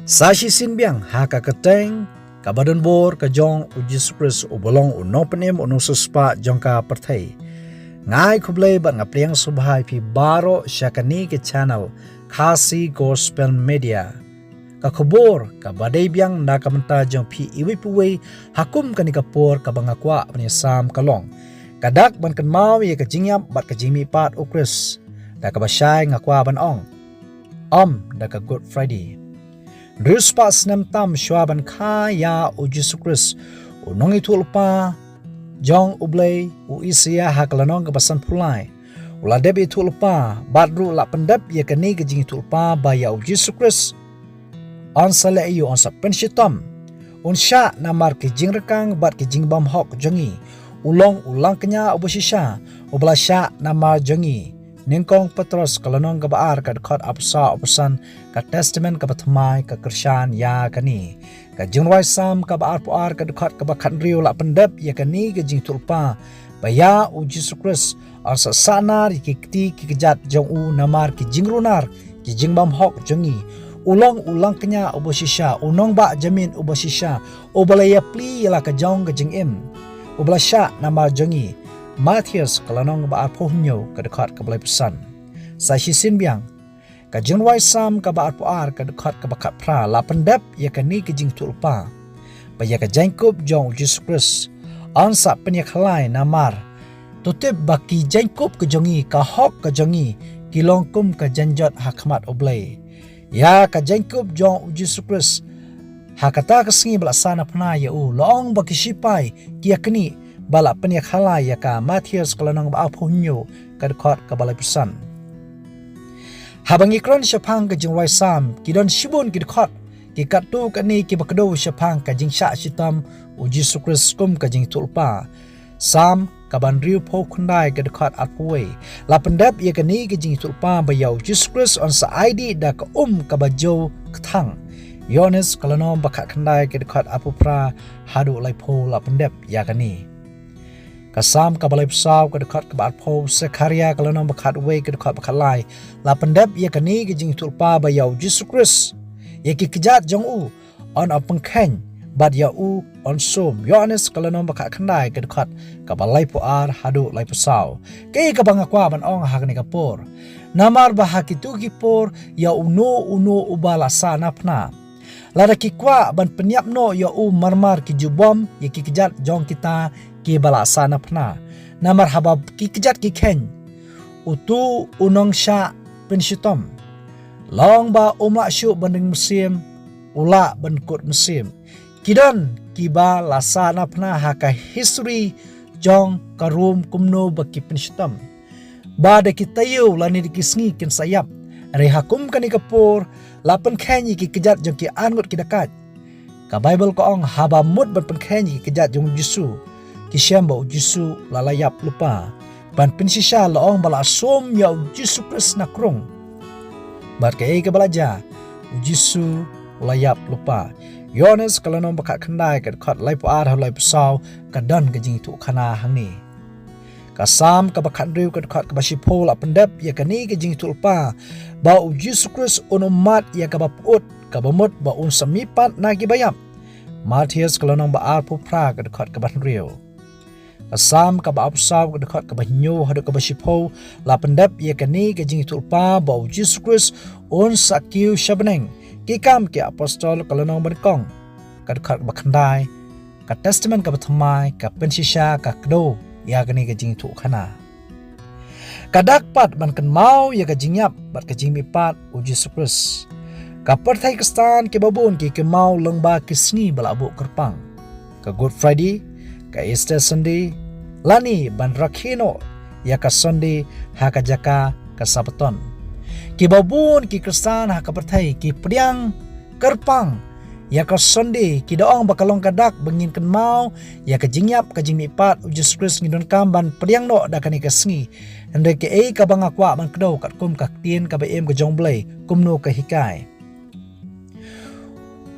Sashi sinbiang haka keteng kabadan bor ka jong uji supres ubolong unopenem unususpa jong ka perthai. Ngai kublai bat ngapriang subhai pi baro syakani ke channel Khasi Gospel Media. Ka khobor ka badai biang na kamenta jong pi iwi puwei hakum kani kapor ka bangakwa penyesam kalong. Kadak ban kan mau ye ka jingyap bat ka jimi pat ukris. Da ka basyai ngakwa ban ong. Da ka Good Friday. Ruspa senam tam syuaban kaya uji sukris unongi tulpa jong ublay uisia haklanong kebasan pulai uladeb tulpa badru la pendap ye kani gejing tulpa baya uji sukris on sale iyo on sa penshitom unsha namar kejing rekang bat kejing bam hok jongi ulong ulang kenya ubusisha ublasha namar jongi Ningkong Petros kalanong kabaar ka dekat apsa upusan ka testament ka patmai ka kersyan ya kani ka jingwai sam kabaar puar ka dekat ka bakan riu la pendep ya kani ka jing tulpa baya uji sukris arsa sanar ki kti ki kejat jong u namar ki jingrunar ki jingbam hok jongi ulang kenya ubosisha unong ba jamin ubosisha ubalaya pli la ka jong ka jing im ublasha namar jongi Matthias kalanong baat pohonyo ka dekat ka balay pesan. Sa sinbiang, ka jingwai sam ka baat puar ka dekat ka bakat pra la pendep ya kani ka jing tulpa. Baya ka jangkup jong Jesus Christ. Ansa penyak halai namar. Tutip baki jangkup ka jongi ka hok ka jongi kilongkum ka janjot hakmat oblay. Ya ka jangkup jong Jesus Christ. Hakata kasengi belasana pena ya long baki sipai kia kini balak penyak halai ya ka Matthias kalanong baapunyo ka dekat ka balay pesan. Habang ikron syapang ka jingwai sam kidon shibun ki dekat ki katu kani ki bakdo syapang ka jing syak sitam uji sukris kum ka jing tulpa sam ka banriu po kundai ka dekat atpuwe la pendap ya kani ka jing tulpa bayau uji sukris on sa ID da ka ka bajo ketang Yones kalanong bakat kundai ka dekat apupra hadu lai po la pendap ya kani Kasam ka balay pesaw ka dekat ka baat po Sekaria kalanong bakat uwe ka dekat bakat lai la pendap ya kani ka jing tulpa bayaw Jesus Christ ya ki kejat jong u on apengkhen bad ya u on som Yohanes kalanong bakat kandai ka dekat ka balay puar hadu lai pesaw kay ka bangakwa ban ong hakni kapor namar bahakitu kipor ya uno ubala sana pna lada kikwa ban penyap no ya u marmar ki jubom ya ki kejat jong kita ki balasana pna namar habab ki kejat ki ken utu unong sya penshitom long ba umla syu banding musim ula bandkut musim kidan ki balasana pna haka history jong karum kumno baki penshitom ba de kitayo lani dikisngi ken sayap rehakum kani kapur lapan kenyi ki kejat jong ki angut ki dekat ka Bible ko ong haba mut ban penkenyi ki kejat jong Yesu Kisiam bau Jisu lalayap lupa ban pensisya laong bala som ya Jisu Kristus nakrong bar ke ke balaja Jisu layap lupa Yohanes kalanong bakat kendai ke dekat lai puar lai pesaw kadan ke jing tu kana hangni kasam ka bakat riu ke dekat ke basipo la pendap ya kani ke jing tu lupa bau Jisu Kristus unumat ya ka baput ka bamut ba un samipat nagi bayap Matthias kalanong baar pupra ke dekat ke banriu Asam ka baapsaw ka dekat ka banyo hadu ka basipo la pendap ya kani ka jing tulpa bau Jesus Christ on sakiu shabneng kikam ki apostol kalanong bankong ka dekat bakandai ka testament ka batmai ka pensisya ka kdo ya kani ka jing tu kana kadakpat man kan mau ya ka jingyap bat ka jing mipat u Jesus Christ ka perthai kestan ki babun ki mau lengba kisni balabu kerpang ka Good Friday ka Easter Sunday lani ban rakhino ya ka Sunday haka jaka ka Sabaton ki babun ki Kristan haka perthai ki priang kerpang ya ka Sunday ki doong bakalong kadak bengin kan mau ya ka jingyap ka jingmipat Jesus Christ ngidon kam ban priang no da kani ka sngi ande ke ka bangakwa ban kdo kat kum ka tien ka baem ka jongblai kumno ka hikai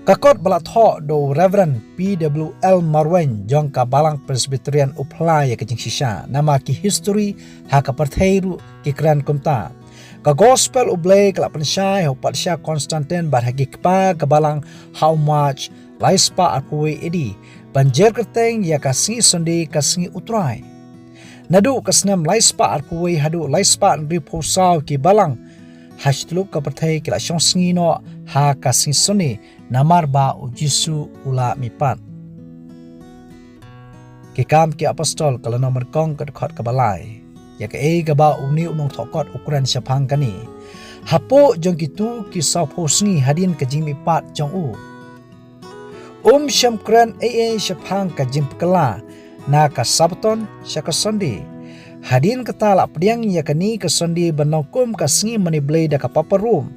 Kakot balatho do Reverend PWL Marwen jong ka balang Presbyterian upla ya kajing sisya nama ki history haka perthairu ki kran kumta Ka gospel ublay kala pensyai ho patsya Konstantin barhagi kpa kabalang how much laispa arpuwe edi banjer kerteng ya kasingi sonde kasingi utrai. Nadu kasnam laispa arpuwe hadu laispa nri posau ki balang hashtlup ka perthai kila syongsingi no ha kasingi sonde namar ba ujisu ula mipat. Kikam ki apostol kala nomor kong kedekot kabalai. Ya ke gaba uni unong thokot ukuran syapang kani. Hapo jong kitu ki sauposngi hadin ka jing mipat jong u. Syamkran syapang ka jing pekala na ka sabton syaka sondi. Hadin kata lak pediang ya kani ka sondi banokum ka sengi maniblay da ka paparum.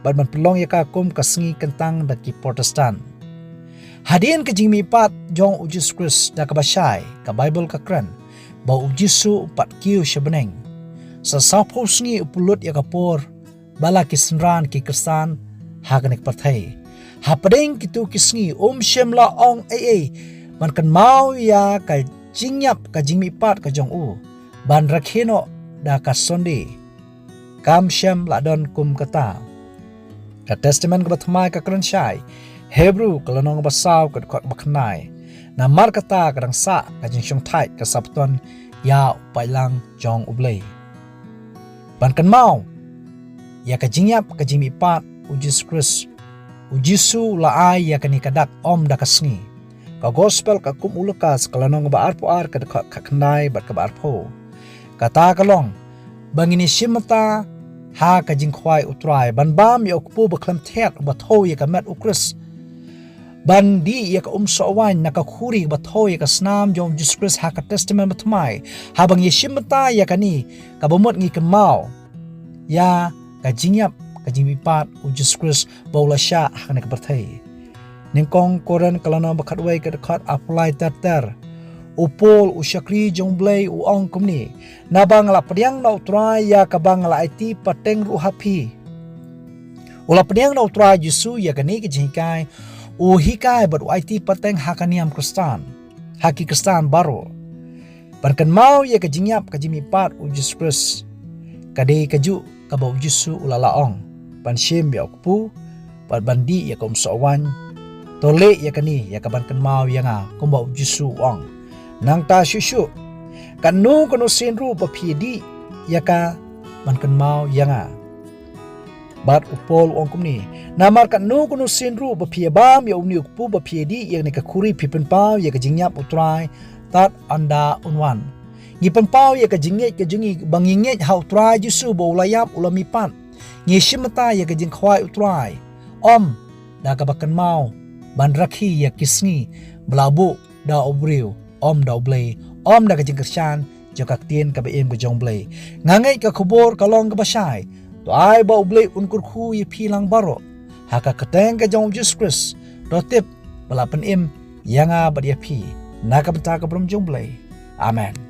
Badman pelong ya ka kum ka sengi kentang da ki Protestan. Hadin ka jing mipat jong ujus Kris da ka basyai ka Bible ka kran. Bau ujisu upat kiu syabeneng. Sa sauposngi upulut ya kapor bala kisnran ki kersan haganik partai. Hapadeng kitu kisngi syemla ong man kan mau ya ka jingyap ka jingmipat ka jong u ban rakheno da ka sonde kam syem ladon kum kata ka testament ka bathmai ka kransyai Hebrew kalanong basaw ka baknai na mar kata kadang sa ka jing syong thai ka sabton ya upailang jong ublay ban kan mau ya ka jingyap ka jingmipat ujis Kris ujisu laai ya kani kadak da kasngi ka gospel ka kum ulukas kalanong ba arpo ar ka kaknai bat ka arpo kata kalong bangini simata ha ka jingkhwai utrai ban bam ya ukpu baklam thet batho ya ka met ukris ban di ya ka sowan na ka khuri batho ya ka snam jong Jesus Christ ha ka testament batmai habang ya simata ya kani ka bomot ngi ka mau ya ka jingyap ka jingbipat Jesus Christ baula sya ha ka berthai ningkong koran kalana bakatway ka dekat apply ter upol usyakri jongblay uong kumni nabang la pediang na utrai ya kabang la IT pateng ruhapi ula pediang na utrai Yesu ya kani kejikai hikai ber IT pateng hakaniam Kristan haki Kristan baro barkan mau ya kejingyap kejimipat Jesus Christ kade kaju kabau Yesu ula laong pansyem ya ukpu pat bandi ya komsowan tole ya kani ya kaban kan mau ya nga kumbau Yesu ong nang ta syusyu kanu kanu sinru bapidi ya ka man kan mau ya nga bat upol ong kumni namar kanu kanu sinru bapiabam ya umni ukpu bapidi ya ni ka kuri pipen pau ya ka jingyap utrai tat anda unwan ngipen pau ya ka jinget ka jingi banginget ha utrai Yesu baulayap ulamipan ngishimata ya ka jingkhwai utrai da ka bakan mau ban rakhi ya kisni blabu da obriu da oblay da ka jingkersyan joka tien ka beem ka jongblay ngangai ka khubor kalong ka basay to ai ba oblay unkur khu ye philang baro haka kateng ka jong Jesus Christ do tip balapan im yanga ba dia phi na ka benta ka brom jongblay amen.